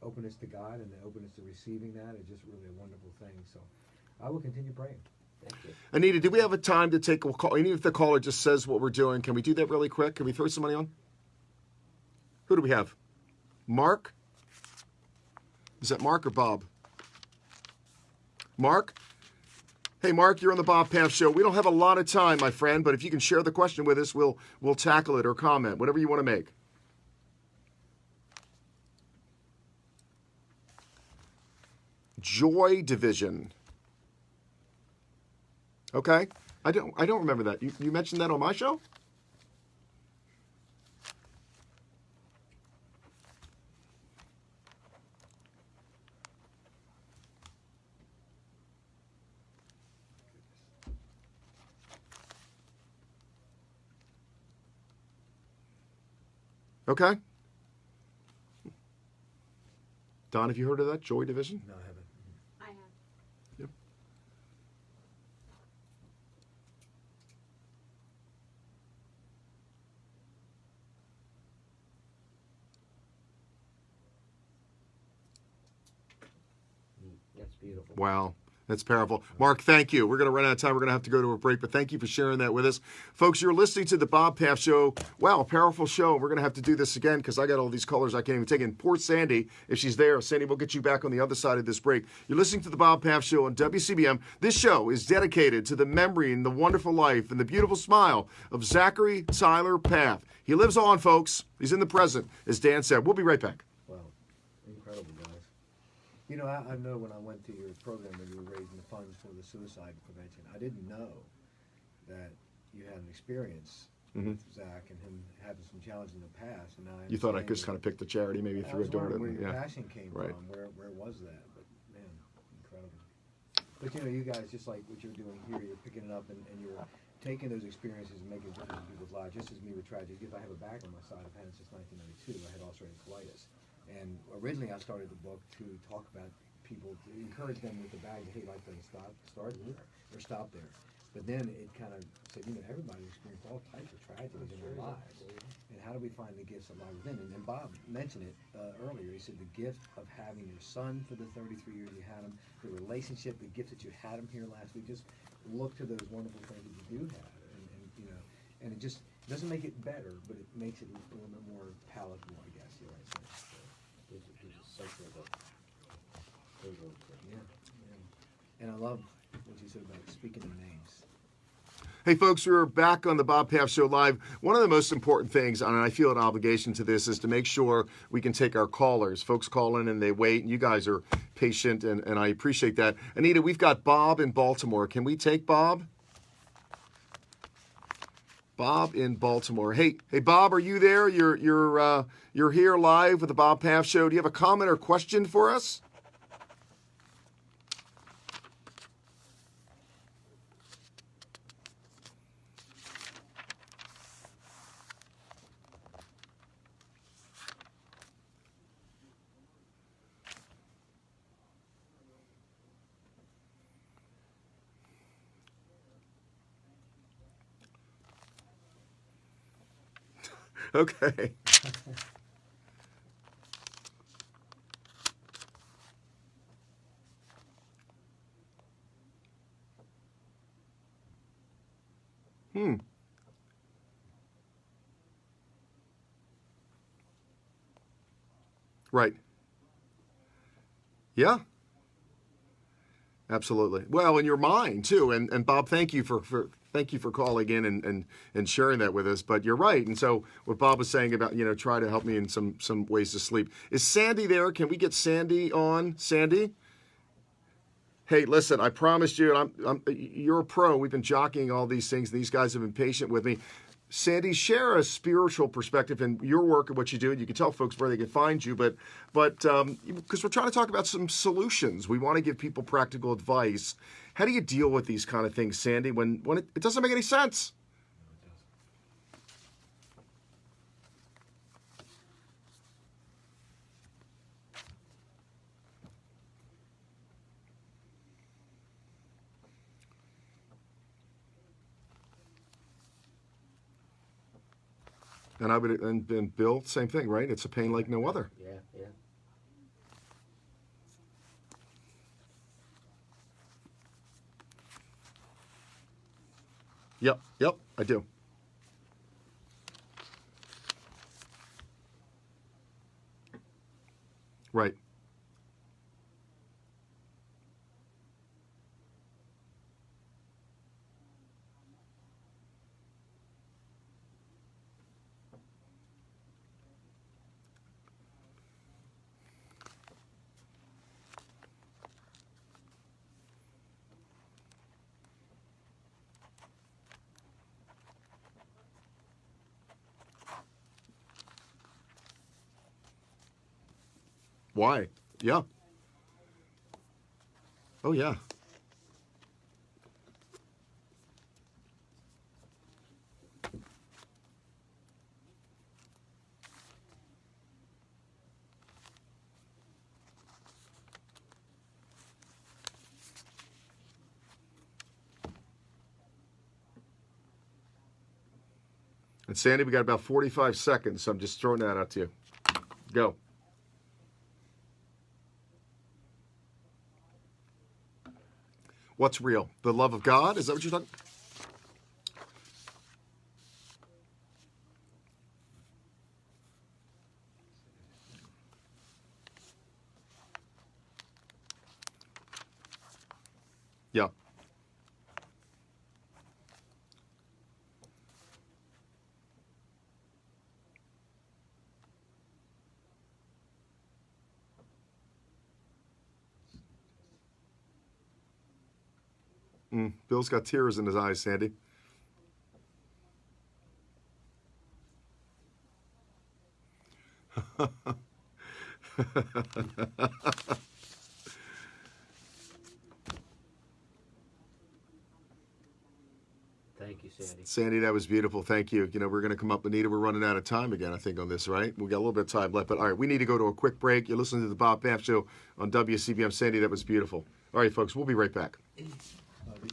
openness to God and the openness to receiving that is just really a wonderful thing. So I will continue praying. Thank you. Anita, do we have a time to take a call? Even if the caller just says what we're doing, can we do that really quick? Can we throw somebody on? Who do we have? Mark? Is that Mark or Bob? Mark? Hey, Mark, you're on the Bob Paff Show. We don't have a lot of time, my friend, but if you can share the question with us, we'll tackle it or comment, whatever you want to make. Joy Division. Okay. I don't remember that. You mentioned that on my show? Okay. Don, have you heard of that? Joy Division? No, I haven't. I have. Yep. That's beautiful. Wow. That's powerful. Mark, thank you. We're going to run out of time. We're going to have to go to a break, but thank you for sharing that with us. Folks, you're listening to the Bob Paff Show. Wow, powerful show. We're going to have to do this again because I got all these callers I can't even take in. Poor Sandy, if she's there. Sandy, we'll get you back on the other side of this break. You're listening to the Bob Paff Show on WCBM. This show is dedicated to the memory and the wonderful life and the beautiful smile of Zachary Tyler Paff. He lives on, folks. He's in the present, as Dan said. We'll be right back. Wow, incredible, guys. You know, I know when I went to your program when you were raising the funds for the suicide prevention, I didn't know that you had an experience with Zach and him having some challenges in the past. And now You thought I just kind of picked a charity maybe I through a was door. wondering where your Yeah. passion came Right. from. Where was that? But man, incredible. But you know, you guys, just like what you're doing here, you're picking it up and you're taking those experiences and making a difference in people's lives. Just as me with tragedy, because I have a back on my side. I've had it since 1992. I had ulcerative colitis, and originally I started the book to talk about people, to encourage them with the bag. Hey, life doesn't start there or stop there. But then it kind of said, you know, everybody experienced all types of tragedies in their lives. And how do we find the gifts that lie within? And Bob mentioned it earlier. He said the gift of having your son for the 33 years you had him, the relationship, the gift that you had him here last week. Just look to those wonderful things that you do have. And you know, and it just doesn't make it better, but it makes it a little bit more palatable, I guess. You know what I'm saying? Gives us something to hold on to. Yeah, yeah. And I love what you said about speaking in names. Hey, folks, we're back on the Bob Paff Show Live. One of the most important things, and I feel an obligation to this, is to make sure we can take our callers. Folks call in and they wait, and you guys are patient, and I appreciate that. Anita, we've got Bob in Baltimore. Can we take Bob? Bob in Baltimore. Hey, Bob, are you there? You're here live with the Bob Paff Show. Do you have a comment or question for us? Okay. Right. Yeah. Absolutely. Well, in your mind too, and Bob, thank you for calling in and sharing that with us. But you're right, and so what Bob was saying about try to help me in some ways to sleep. Is Sandy there? Can we get Sandy on? Sandy? Hey, listen, I promised you, and you're a pro. We've been jockeying all these things. These guys have been patient with me. Sandy, share a spiritual perspective in your work and what you do. You can tell folks where they can find you, but because we're trying to talk about some solutions, we want to give people practical advice. How do you deal with these kind of things, Sandy, when it doesn't make any sense? And Bill, same thing, right? It's a pain like no other. Yeah, yeah. Yep, I do. Right. Why? Yeah. Oh, yeah. And Sandy, we got about 45 seconds, so I'm just throwing that out to you. Go. What's real? The love of God? Is that what you're talking? Yeah. Bill's got tears in his eyes, Sandy. Thank you, Sandy. Sandy, that was beautiful. Thank you. You know, we're going to come up, Anita. We're running out of time again, I think, on this, right? We got a little bit of time left, but all right, we need to go to a quick break. You're listening to the Bob Paff Show on WCBM. Sandy, that was beautiful. All right, folks, we'll be right back.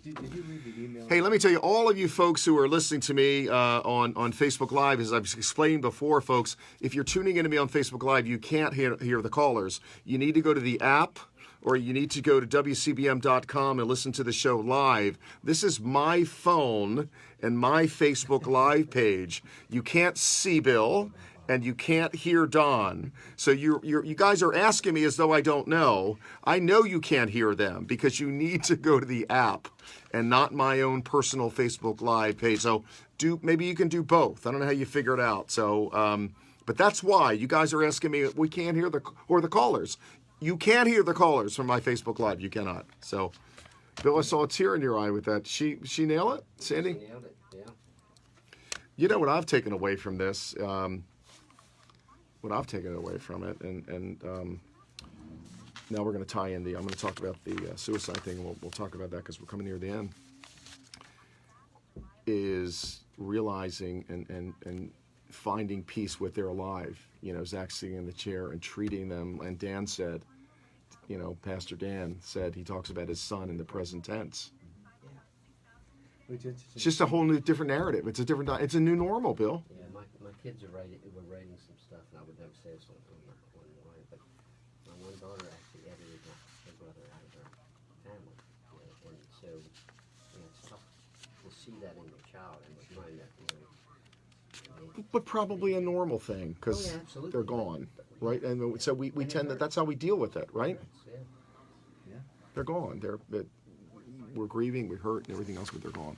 Did you read the email? Hey, let me tell you, all of you folks who are listening to me on Facebook Live, as I've explained before, folks, if you're tuning in to me on Facebook Live, you can't hear the callers. You need to go to the app, or you need to go to WCBM.com and listen to the show live. This is my phone and my Facebook Live page. You can't see Bill, and you can't hear Don. So you guys are asking me as though I don't know. I know you can't hear them because you need to go to the app and not my own personal Facebook Live page. So maybe you can do both. I don't know how you figure it out. So, but that's why you guys are asking me. We can't hear the callers. You can't hear the callers from my Facebook Live. You cannot. So, Bill, I saw a tear in your eye with that. She nailed it, Sandy. She nailed it. Yeah. You know what I've taken away from this. What I've taken away from it, and now we're going to tie in I'm going to talk about the suicide thing. We'll talk about that because we're coming near the end. Is realizing and finding peace with their alive. You know, Zach sitting in the chair and treating them. And Dan said, you know, Pastor Dan said he talks about his son in the present tense. It's just a whole new, different narrative. It's a new normal, Bill. Yeah, my kids were writing some stuff, and I would never say something online, but my one daughter actually edited my brother out of her family, you know, and so, you know, it's tough to see that in your child and to find that, you know. But probably a normal thing because Oh, yeah, absolutely. they're gone, right? And so we tend to, that's how we deal with it, right? Yeah. They're gone. We're grieving, we hurt, and everything else, but they're gone.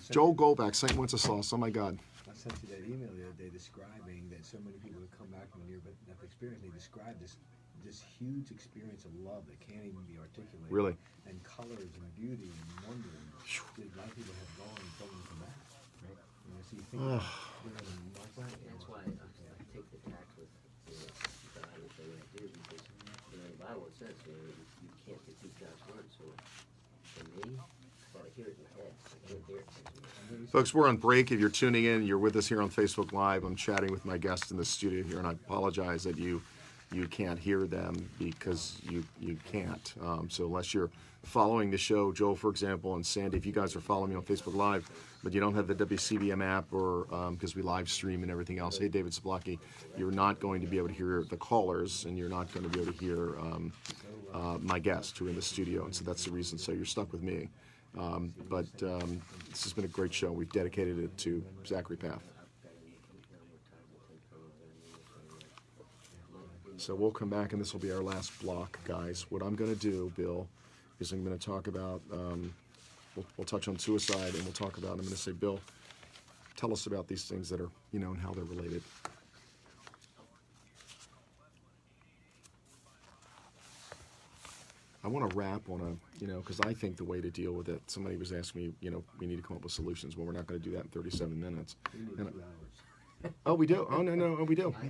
Joel Joel, Goldback, St. Wenceslas. Oh my God. I sent you that email the other day describing that so many people have come back from near-death experience. They describe this huge experience of love that can't even be articulated. Really? And colors and beauty and wonder. And a lot of people have gone and don't come back. Right? You know, so you think That's why I take the tact with, you know, the Bible the way I do, because, you know, the Bible it says, you know, you can't defeat God's word, so for me, I hear it in my head. I can't hear it. Folks, we're on break. If you're tuning in, you're with us here on Facebook Live. I'm chatting with my guests in the studio here, and I apologize that you can't hear them because you can't. So unless you're following the show, Joel, for example, and Sandy, if you guys are following me on Facebook Live, but you don't have the WCBM app or because we live stream and everything else, hey, David Zablocki, you're not going to be able to hear the callers, and you're not going to be able to hear my guests who are in the studio, and so that's the reason. So you're stuck with me. But this has been a great show. We've dedicated it to Zachary Paff. So we'll come back, and this will be our last block, guys. What I'm going to do, Bill, is I'm going to talk about, we'll touch on suicide, and we'll talk about, I'm going to say, Bill, tell us about these things that are, you know, and how they're related. I want to wrap on a, you know, because I think the way to deal with it, somebody was asking me, you know, we need to come up with solutions. Well, we're not going to do that in 37 minutes. we need And 2 hours. oh, we do? Oh, no, we do. I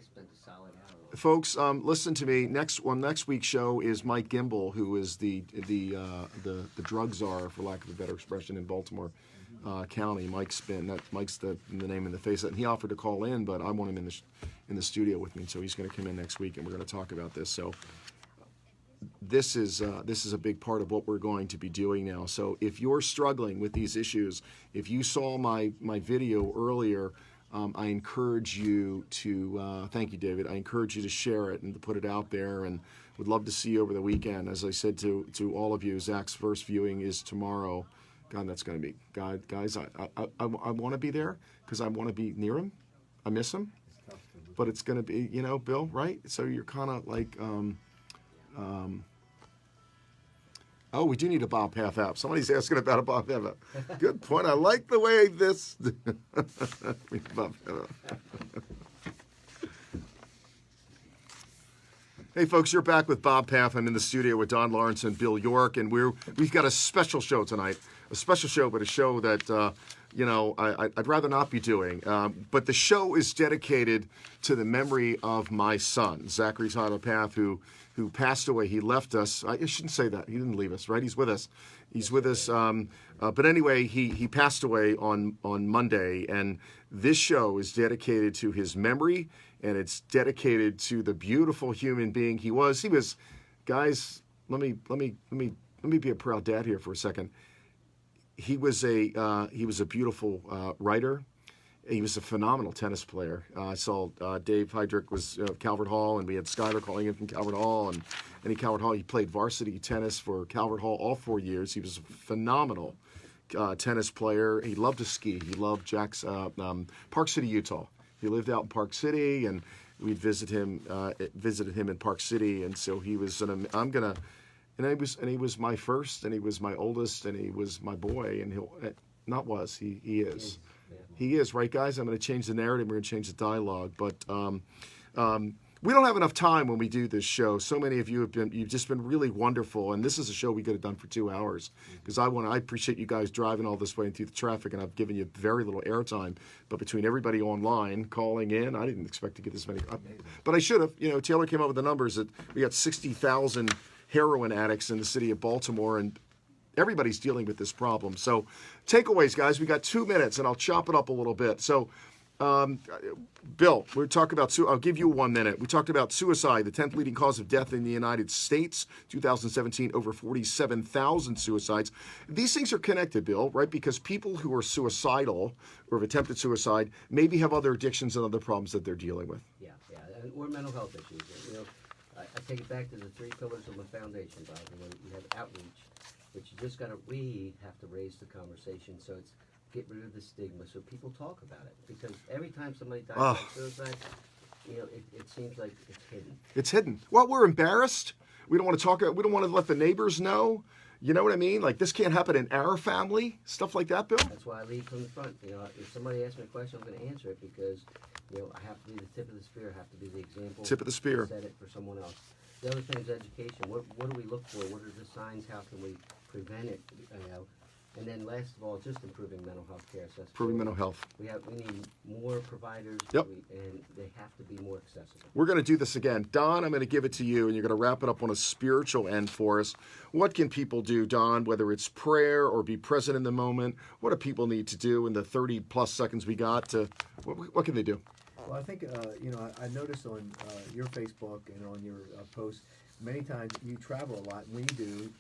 spent a solid hour folks, listen to me. Next week's show is Mike Gimbel, who is the drug czar, for lack of a better expression, in Baltimore County. Mike's the name and the face of it. And he offered to call in, but I want him in the studio with me, so he's going to come in next week, and we're going to talk about this. So this is a big part of what we're going to be doing now. So if you're struggling with these issues, if you saw my video earlier, I encourage you to thank you, David. I encourage you to share it and to put it out there, and would love to see you over the weekend. As I said to all of you, Zach's first viewing is tomorrow. God, that's going to be guys. I want to be there because I want to be near him. I miss him, but it's going to be, Bill, right? So you're kind of like. Oh, we do need a Bob Paff app. Somebody's asking about a Bob Paff app. Good point. I like the way this. Bob Paff app. Hey, folks, you're back with Bob Paff. I'm in the studio with Don Lawrence and Bill York, and we've got a special show tonight. A special show, but a show that I'd rather not be doing. But the show is dedicated to the memory of my son, Zachary Tyler Paff, who passed away. He left us. I shouldn't say that. He didn't leave us, right? He's with us. He's with us. But anyway, he passed away on Monday, and this show is dedicated to his memory, and it's dedicated to the beautiful human being he was. He was, guys. Let me be a proud dad here for a second. He was a beautiful writer. He was a phenomenal tennis player. I saw Dave Heydrich was Calvert Hall, and we had Skyler calling in from Calvert Hall, and Calvert Hall. He played varsity tennis for Calvert Hall all 4 years. He was a phenomenal tennis player. He loved to ski. He loved Park City, Utah. He lived out in Park City, and we'd visited him in Park City, and so he was. And he was my first, and he was my oldest, and he was my boy, and he is. He is, right, guys? I'm going to change the narrative. We're going to change the dialogue. But we don't have enough time when we do this show. So many of you you've just been really wonderful. And this is a show we could have done for 2 hours because I appreciate you guys driving all this way through the traffic, and I've given you very little airtime. But between everybody online calling in, I didn't expect to get this many. But I should have. Taylor came up with the numbers that we got 60,000 heroin addicts in the city of Baltimore, and everybody's dealing with this problem. So takeaways, guys, we got 2 minutes, and I'll chop it up a little bit. So Bill, we're talking about, I'll give you 1 minute. We talked about suicide, the 10th leading cause of death in the United States, 2017, over 47,000 suicides. These things are connected, Bill, right? Because people who are suicidal or have attempted suicide maybe have other addictions and other problems that they're dealing with. Yeah, or mental health issues. I take it back to the 3 pillars of the foundation, Bob. You have outreach, which we have to raise the conversation, so it's get rid of the stigma so people talk about it. Because every time somebody dies of suicide, it seems like it's hidden. It's hidden. Well, we're embarrassed. We don't want to talk. We don't want to let the neighbors know. You know what I mean? Like, this can't happen in our family. Stuff like that, Bill. That's why I lead from the front. If somebody asks me a question, I'm going to answer it because I have to be the tip of the spear. I have to be the example. Tip of the spear. Set it for someone else. The other thing is education. What do we look for? What are the signs? How can we prevent it? And then last of all, just improving mental health care. So Improving mental health. We need more providers. Yep. And they have to be more accessible. We're going to do this again. Don, I'm going to give it to you, and you're going to wrap it up on a spiritual end for us. What can people do, Don, whether it's prayer or be present in the moment? What do people need to do in the 30-plus seconds we got? What can they do? Well, I think, I noticed on your Facebook and on your posts, many times you travel a lot. And when you do,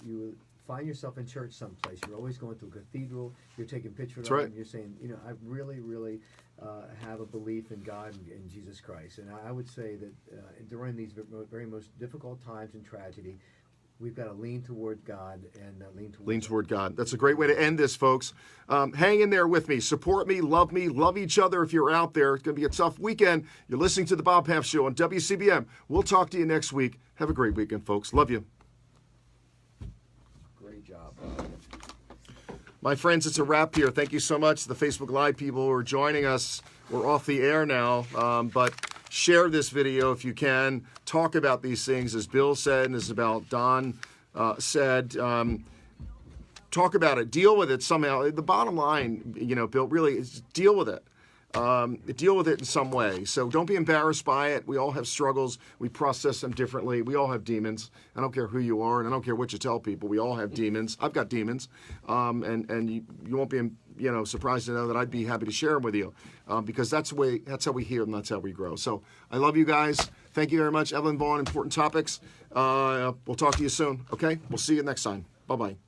you find yourself in church someplace. You're always going to a cathedral. You're taking pictures of it, and you're saying, I really, really have a belief in God and in Jesus Christ. And I would say that during these very most difficult times in tragedy, we've got to lean toward God and lean toward God. That's a great way to end this, folks. Hang in there with me. Support me, love each other if you're out there. It's going to be a tough weekend. You're listening to The Bob Paff Show on WCBM. We'll talk to you next week. Have a great weekend, folks. Love you. Great job. My friends, it's a wrap here. Thank you so much to the Facebook Live people who are joining us. We're off the air now, but share this video if you can. Talk about these things, as Bill said, and as about Don said. Talk about it. Deal with it somehow. The bottom line, Bill, really is deal with it. deal with it in some way. So don't be embarrassed by it. We all have struggles. We process them differently. We all have demons. I don't care who you are, and I don't care what you tell people. We all have demons. I've got demons, and you won't be surprised to know that I'd be happy to share them with you, because that's how we heal and that's how we grow. So I love you guys. Thank you very much, Evelyn Vaughn. Important topics. We'll talk to you soon. Okay, we'll see you next time. Bye bye.